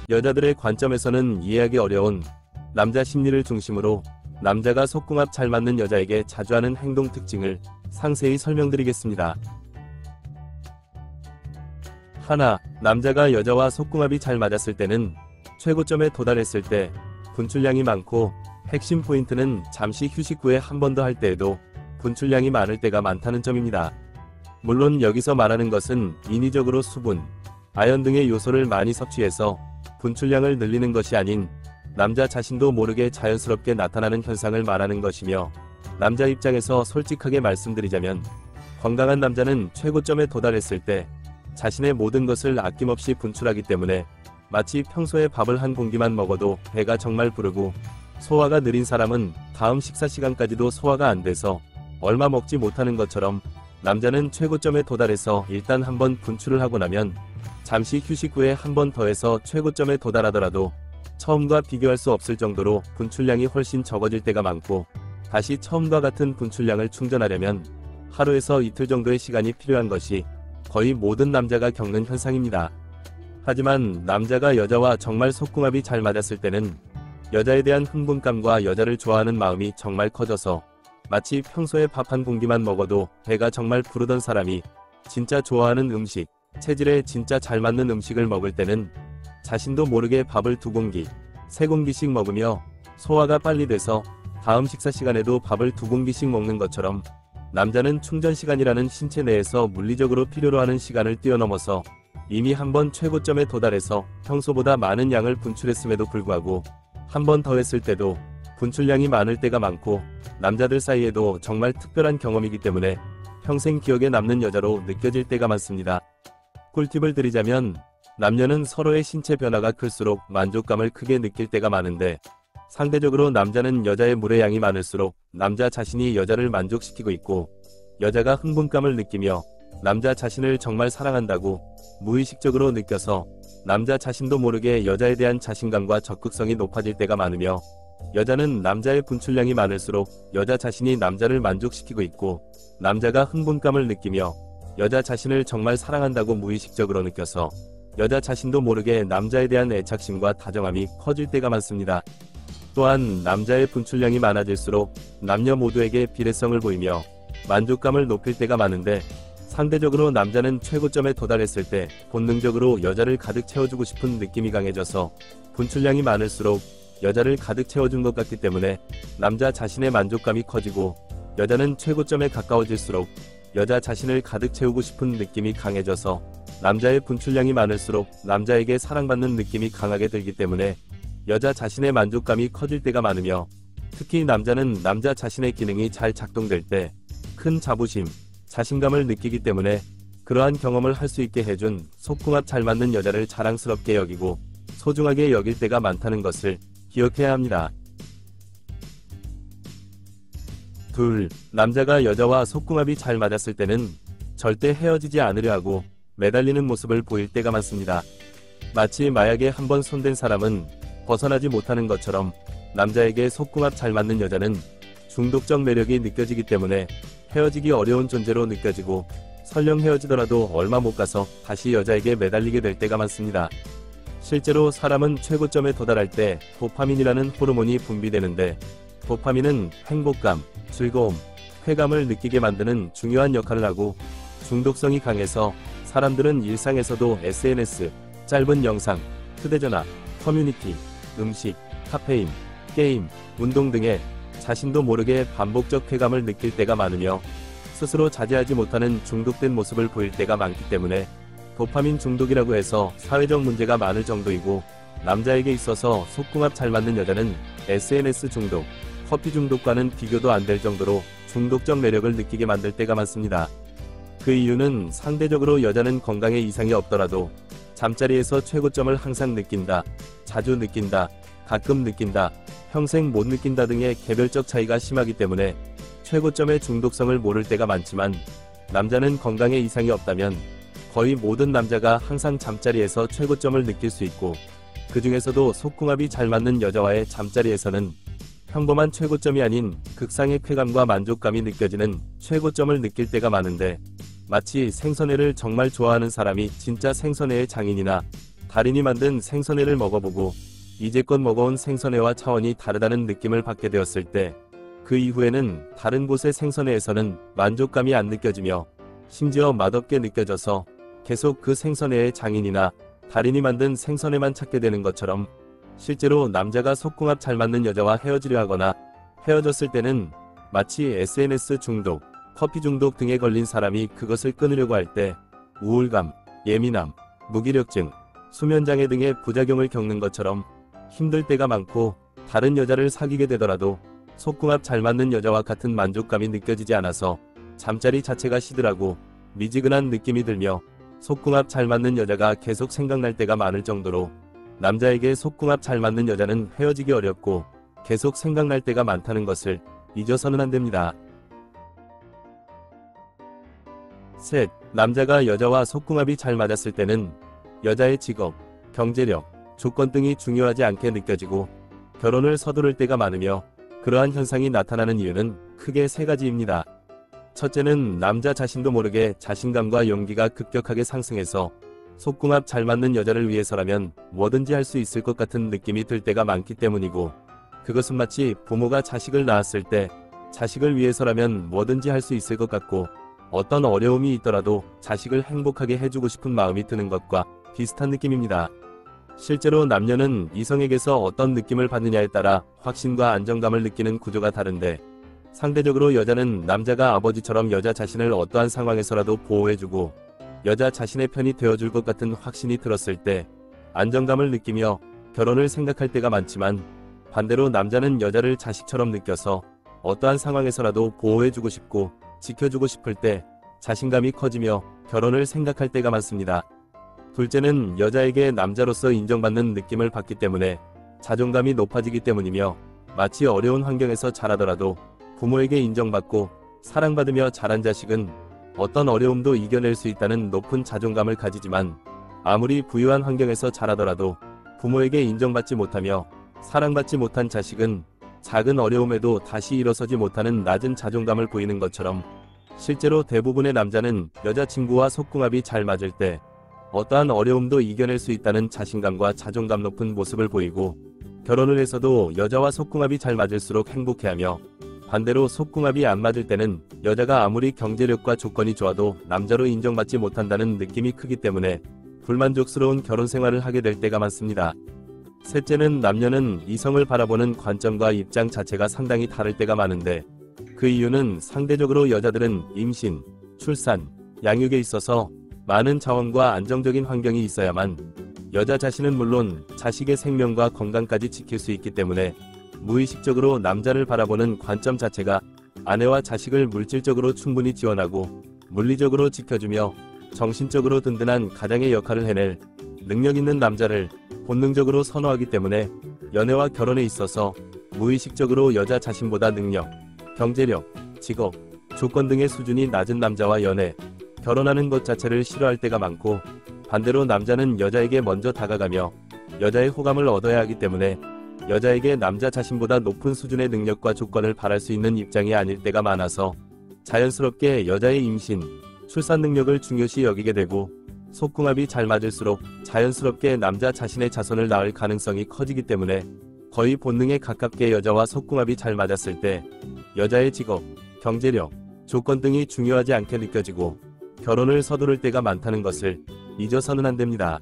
여자들의 관점에서는 이해하기 어려운 남자 심리를 중심으로 남자가 속궁합 잘 맞는 여자에게 자주 하는 행동 특징을 상세히 설명드리겠습니다. 하나, 남자가 여자와 속궁합이 잘 맞았을 때는 최고점에 도달했을 때 분출량이 많고, 핵심 포인트는 잠시 휴식 후에 한 번 더 할 때에도 분출량이 많을 때가 많다는 점입니다. 물론 여기서 말하는 것은 인위적으로 수분, 아연 등의 요소를 많이 섭취해서 분출량을 늘리는 것이 아닌 남자 자신도 모르게 자연스럽게 나타나는 현상을 말하는 것이며, 남자 입장에서 솔직하게 말씀드리자면 건강한 남자는 최고점에 도달했을 때 자신의 모든 것을 아낌없이 분출하기 때문에 마치 평소에 밥을 한 공기만 먹어도 배가 정말 부르고, 소화가 느린 사람은 다음 식사 시간까지도 소화가 안 돼서 얼마 먹지 못하는 것처럼, 남자는 최고점에 도달해서 일단 한번 분출을 하고 나면 잠시 휴식 후에 한 번 더 해서 최고점에 도달하더라도 처음과 비교할 수 없을 정도로 분출량이 훨씬 적어질 때가 많고, 다시 처음과 같은 분출량을 충전하려면 하루에서 이틀 정도의 시간이 필요한 것이 거의 모든 남자가 겪는 현상입니다. 하지만 남자가 여자와 정말 속궁합이 잘 맞았을 때는 여자에 대한 흥분감과 여자를 좋아하는 마음이 정말 커져서 마치 평소에 밥 한 공기만 먹어도 배가 정말 부르던 사람이 진짜 좋아하는 음식, 체질에 진짜 잘 맞는 음식을 먹을 때는 자신도 모르게 밥을 2공기, 3공기씩 먹으며 소화가 빨리 돼서 다음 식사 시간에도 밥을 2공기씩 먹는 것처럼, 남자는 충전 시간이라는 신체 내에서 물리적으로 필요로 하는 시간을 뛰어넘어서 이미 한번 최고점에 도달해서 평소보다 많은 양을 분출했음에도 불구하고 한 번 더 했을 때도 분출량이 많을 때가 많고, 남자들 사이에도 정말 특별한 경험이기 때문에 평생 기억에 남는 여자로 느껴질 때가 많습니다. 꿀팁을 드리자면, 남녀는 서로의 신체 변화가 클수록 만족감을 크게 느낄 때가 많은데, 상대적으로 남자는 여자의 물의 양이 많을수록 남자 자신이 여자를 만족시키고 있고, 여자가 흥분감을 느끼며 남자 자신을 정말 사랑한다고 무의식적으로 느껴서 남자 자신도 모르게 여자에 대한 자신감과 적극성이 높아질 때가 많으며, 여자는 남자의 분출량이 많을수록 여자 자신이 남자를 만족시키고 있고, 남자가 흥분감을 느끼며 여자 자신을 정말 사랑한다고 무의식적으로 느껴서 여자 자신도 모르게 남자에 대한 애착심과 다정함이 커질 때가 많습니다. 또한 남자의 분출량이 많아질수록 남녀 모두에게 비례성을 보이며 만족감을 높일 때가 많은데, 상대적으로 남자는 최고점에 도달했을 때 본능적으로 여자를 가득 채워주고 싶은 느낌이 강해져서 분출량이 많을수록 여자를 가득 채워준 것 같기 때문에 남자 자신의 만족감이 커지고, 여자는 최고점에 가까워질수록 여자 자신을 가득 채우고 싶은 느낌이 강해져서 남자의 분출량이 많을수록 남자에게 사랑받는 느낌이 강하게 들기 때문에 여자 자신의 만족감이 커질 때가 많으며, 특히 남자는 남자 자신의 기능이 잘 작동될 때 큰 자부심, 자신감을 느끼기 때문에 그러한 경험을 할 수 있게 해준 속궁합 잘 맞는 여자를 자랑스럽게 여기고 소중하게 여길 때가 많다는 것을 기억해야 합니다. 둘, 남자가 여자와 속궁합이 잘 맞았을 때는 절대 헤어지지 않으려 하고 매달리는 모습을 보일 때가 많습니다. 마치 마약에 한번 손댄 사람은 벗어나지 못하는 것처럼, 남자에게 속궁합 잘 맞는 여자는 중독적 매력이 느껴지기 때문에 헤어지기 어려운 존재로 느껴지고, 설령 헤어지더라도 얼마 못 가서 다시 여자에게 매달리게 될 때가 많습니다. 실제로 사람은 최고점에 도달할 때 도파민이라는 호르몬이 분비되는데, 도파민은 행복감, 즐거움, 쾌감을 느끼게 만드는 중요한 역할을 하고, 중독성이 강해서 사람들은 일상에서도 SNS, 짧은 영상, 휴대전화, 커뮤니티, 음식, 카페인, 게임, 운동 등에 자신도 모르게 반복적 쾌감을 느낄 때가 많으며, 스스로 자제하지 못하는 중독된 모습을 보일 때가 많기 때문에 도파민 중독이라고 해서 사회적 문제가 많을 정도이고, 남자에게 있어서 속궁합 잘 맞는 여자는 SNS 중독, 커피 중독과는 비교도 안 될 정도로 중독적 매력을 느끼게 만들 때가 많습니다. 그 이유는 상대적으로 여자는 건강에 이상이 없더라도 잠자리에서 최고점을 항상 느낀다, 자주 느낀다, 가끔 느낀다, 평생 못 느낀다 등의 개별적 차이가 심하기 때문에 최고점의 중독성을 모를 때가 많지만, 남자는 건강에 이상이 없다면 거의 모든 남자가 항상 잠자리에서 최고점을 느낄 수 있고, 그 중에서도 속궁합이 잘 맞는 여자와의 잠자리에서는 평범한 최고점이 아닌 극상의 쾌감과 만족감이 느껴지는 최고점을 느낄 때가 많은데, 마치 생선회를 정말 좋아하는 사람이 진짜 생선회의 장인이나 달인이 만든 생선회를 먹어보고 이제껏 먹어온 생선회와 차원이 다르다는 느낌을 받게 되었을 때 그 이후에는 다른 곳의 생선회에서는 만족감이 안 느껴지며 심지어 맛없게 느껴져서 계속 그 생선회의 장인이나 달인이 만든 생선회만 찾게 되는 것처럼 실제로 남자가 속궁합 잘 맞는 여자와 헤어지려 하거나 헤어졌을 때는 마치 SNS 중독, 커피 중독 등에 걸린 사람이 그것을 끊으려고 할 때 우울감, 예민함, 무기력증, 수면장애 등의 부작용을 겪는 것처럼 힘들 때가 많고 다른 여자를 사귀게 되더라도 속궁합 잘 맞는 여자와 같은 만족감이 느껴지지 않아서 잠자리 자체가 시들하고 미지근한 느낌이 들며 속궁합 잘 맞는 여자가 계속 생각날 때가 많을 정도로 남자에게 속궁합 잘 맞는 여자는 헤어지기 어렵고 계속 생각날 때가 많다는 것을 잊어서는 안 됩니다. 셋. 남자가 여자와 속궁합이 잘 맞았을 때는 여자의 직업, 경제력, 조건 등이 중요하지 않게 느껴지고 결혼을 서두를 때가 많으며 그러한 현상이 나타나는 이유는 크게 세 가지입니다. 첫째는 남자 자신도 모르게 자신감과 용기가 급격하게 상승해서 속궁합 잘 맞는 여자를 위해서라면 뭐든지 할 수 있을 것 같은 느낌이 들 때가 많기 때문이고 그것은 마치 부모가 자식을 낳았을 때 자식을 위해서라면 뭐든지 할 수 있을 것 같고 어떤 어려움이 있더라도 자식을 행복하게 해주고 싶은 마음이 드는 것과 비슷한 느낌입니다. 실제로 남녀는 이성에게서 어떤 느낌을 받느냐에 따라 확신과 안정감을 느끼는 구조가 다른데 상대적으로 여자는 남자가 아버지처럼 여자 자신을 어떠한 상황에서라도 보호해주고 여자 자신의 편이 되어줄 것 같은 확신이 들었을 때 안정감을 느끼며 결혼을 생각할 때가 많지만 반대로 남자는 여자를 자식처럼 느껴서 어떠한 상황에서라도 보호해주고 싶고 지켜주고 싶을 때 자신감이 커지며 결혼을 생각할 때가 많습니다. 둘째는 여자에게 남자로서 인정받는 느낌을 받기 때문에 자존감이 높아지기 때문이며 마치 어려운 환경에서 자라더라도 부모에게 인정받고 사랑받으며 자란 자식은 어떤 어려움도 이겨낼 수 있다는 높은 자존감을 가지지만 아무리 부유한 환경에서 자라더라도 부모에게 인정받지 못하며 사랑받지 못한 자식은 작은 어려움에도 다시 일어서지 못하는 낮은 자존감을 보이는 것처럼 실제로 대부분의 남자는 여자친구와 속궁합이 잘 맞을 때 어떠한 어려움도 이겨낼 수 있다는 자신감과 자존감 높은 모습을 보이고 결혼을 해서도 여자와 속궁합이 잘 맞을수록 행복해하며 반대로 속궁합이 안 맞을 때는 여자가 아무리 경제력과 조건이 좋아도 남자로 인정받지 못한다는 느낌이 크기 때문에 불만족스러운 결혼 생활을 하게 될 때가 많습니다. 셋째는 남녀는 이성을 바라보는 관점과 입장 자체가 상당히 다를 때가 많은데 그 이유는 상대적으로 여자들은 임신, 출산, 양육에 있어서 많은 자원과 안정적인 환경이 있어야만 여자 자신은 물론 자식의 생명과 건강까지 지킬 수 있기 때문에 무의식적으로 남자를 바라보는 관점 자체가 아내와 자식을 물질적으로 충분히 지원하고 물리적으로 지켜주며 정신적으로 든든한 가장의 역할을 해낼 능력 있는 남자를 본능적으로 선호하기 때문에 연애와 결혼에 있어서 무의식적으로 여자 자신보다 능력, 경제력, 직업, 조건 등의 수준이 낮은 남자와 연애, 결혼하는 것 자체를 싫어할 때가 많고 반대로 남자는 여자에게 먼저 다가가며 여자의 호감을 얻어야 하기 때문에 여자에게 남자 자신보다 높은 수준의 능력과 조건을 바랄 수 있는 입장이 아닐 때가 많아서 자연스럽게 여자의 임신, 출산 능력을 중요시 여기게 되고 속궁합이 잘 맞을수록 자연스럽게 남자 자신의 자손을 낳을 가능성이 커지기 때문에 거의 본능에 가깝게 여자와 속궁합이 잘 맞았을 때 여자의 직업, 경제력, 조건 등이 중요하지 않게 느껴지고 결혼을 서두를 때가 많다는 것을 잊어서는 안 됩니다.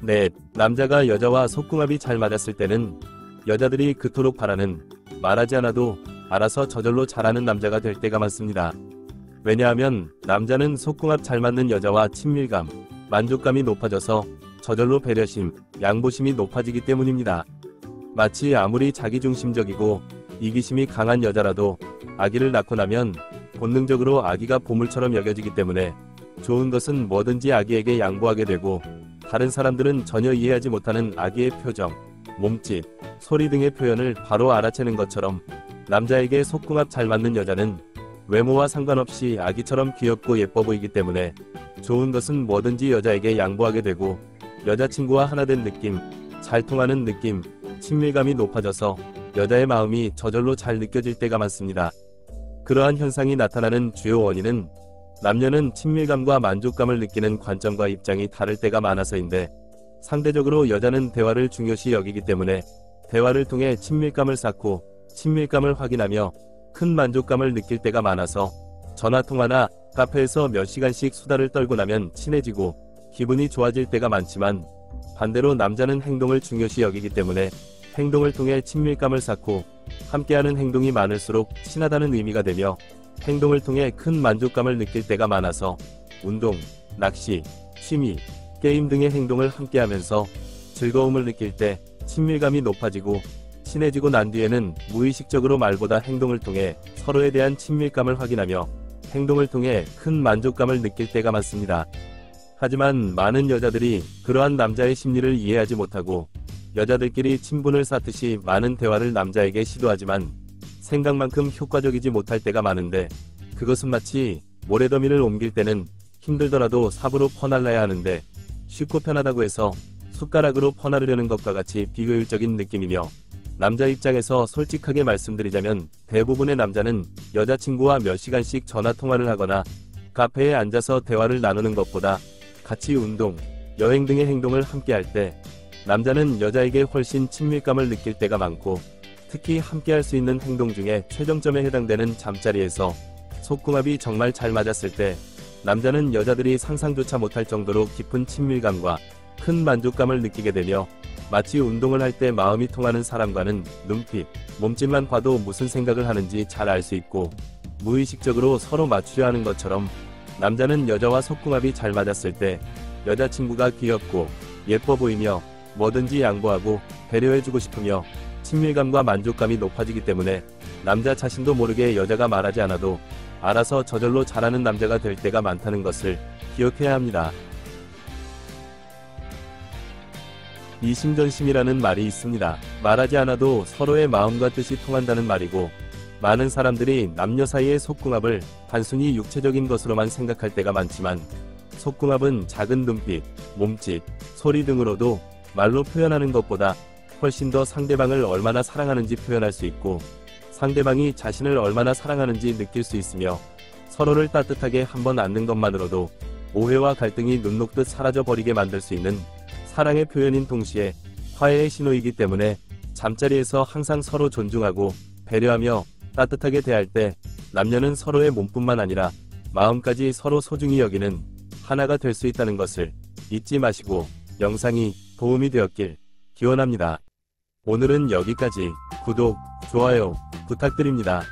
넷. 남자가 여자와 속궁합이 잘 맞았을 때는 여자들이 그토록 바라는 말하지 않아도 알아서 저절로 잘하는 남자가 될 때가 많습니다. 왜냐하면 남자는 속궁합 잘 맞는 여자와 친밀감, 만족감이 높아져서 저절로 배려심, 양보심이 높아지기 때문입니다. 마치 아무리 자기중심적이고 이기심이 강한 여자라도 아기를 낳고 나면 본능적으로 아기가 보물처럼 여겨지기 때문에 좋은 것은 뭐든지 아기에게 양보하게 되고 다른 사람들은 전혀 이해하지 못하는 아기의 표정, 몸짓, 소리 등의 표현을 바로 알아채는 것처럼 남자에게 속궁합 잘 맞는 여자는 외모와 상관없이 아기처럼 귀엽고 예뻐 보이기 때문에 좋은 것은 뭐든지 여자에게 양보하게 되고 여자친구와 하나 된 느낌, 잘 통하는 느낌, 친밀감이 높아져서 여자의 마음이 저절로 잘 느껴질 때가 많습니다. 그러한 현상이 나타나는 주요 원인은 남녀는 친밀감과 만족감을 느끼는 관점과 입장이 다를 때가 많아서인데, 상대적으로 여자는 대화를 중요시 여기기 때문에 대화를 통해 친밀감을 쌓고 친밀감을 확인하며 큰 만족감을 느낄 때가 많아서 전화통화나 카페에서 몇 시간씩 수다를 떨고 나면 친해지고 기분이 좋아질 때가 많지만, 반대로 남자는 행동을 중요시 여기기 때문에 행동을 통해 친밀감을 쌓고 함께하는 행동이 많을수록 친하다는 의미가 되며, 행동을 통해 큰 만족감을 느낄 때가 많아서 운동, 낚시, 취미, 게임 등의 행동을 함께하면서 즐거움을 느낄 때 친밀감이 높아지고, 친해지고 난 뒤에는 무의식적으로 말보다 행동을 통해 서로에 대한 친밀감을 확인하며 행동을 통해 큰 만족감을 느낄 때가 많습니다. 하지만 많은 여자들이 그러한 남자의 심리를 이해하지 못하고 여자들끼리 친분을 쌓듯이 많은 대화를 남자에게 시도하지만 생각만큼 효과적이지 못할 때가 많은데, 그것은 마치 모래더미를 옮길 때는 힘들더라도 삽으로 퍼날라야 하는데 쉽고 편하다고 해서 숟가락으로 퍼나르려는 것과 같이 비효율적인 느낌이며, 남자 입장에서 솔직하게 말씀드리자면 대부분의 남자는 여자친구와 몇 시간씩 전화통화를 하거나 카페에 앉아서 대화를 나누는 것보다 같이 운동, 여행 등의 행동을 함께 할 때 남자는 여자에게 훨씬 친밀감을 느낄 때가 많고, 특히 함께 할 수 있는 행동 중에 최정점에 해당되는 잠자리에서 속궁합이 정말 잘 맞았을 때 남자는 여자들이 상상조차 못할 정도로 깊은 친밀감과 큰 만족감을 느끼게 되며, 마치 운동을 할 때 마음이 통하는 사람과는 눈빛, 몸짓만 봐도 무슨 생각을 하는지 잘 알 수 있고 무의식적으로 서로 맞추려 하는 것처럼, 남자는 여자와 속궁합이 잘 맞았을 때 여자친구가 귀엽고 예뻐 보이며 뭐든지 양보하고 배려해주고 싶으며 친밀감과 만족감이 높아지기 때문에 남자 자신도 모르게 여자가 말하지 않아도 알아서 저절로 잘하는 남자가 될 때가 많다는 것을 기억해야 합니다. 이심전심이라는 말이 있습니다. 말하지 않아도 서로의 마음과 뜻이 통한다는 말이고, 많은 사람들이 남녀 사이의 속궁합을 단순히 육체적인 것으로만 생각할 때가 많지만, 속궁합은 작은 눈빛, 몸짓, 소리 등으로도 말로 표현하는 것보다 훨씬 더 상대방을 얼마나 사랑하는지 표현할 수 있고, 상대방이 자신을 얼마나 사랑하는지 느낄 수 있으며, 서로를 따뜻하게 한번 안는 것만으로도 오해와 갈등이 눈 녹듯 사라져 버리게 만들 수 있는 사랑의 표현인 동시에 화해의 신호이기 때문에, 잠자리에서 항상 서로 존중하고 배려하며 따뜻하게 대할 때 남녀는 서로의 몸뿐만 아니라 마음까지 서로 소중히 여기는 하나가 될 수 있다는 것을 잊지 마시고, 영상이 도움이 되었길 기원합니다. 오늘은 여기까지. 구독, 좋아요 부탁드립니다.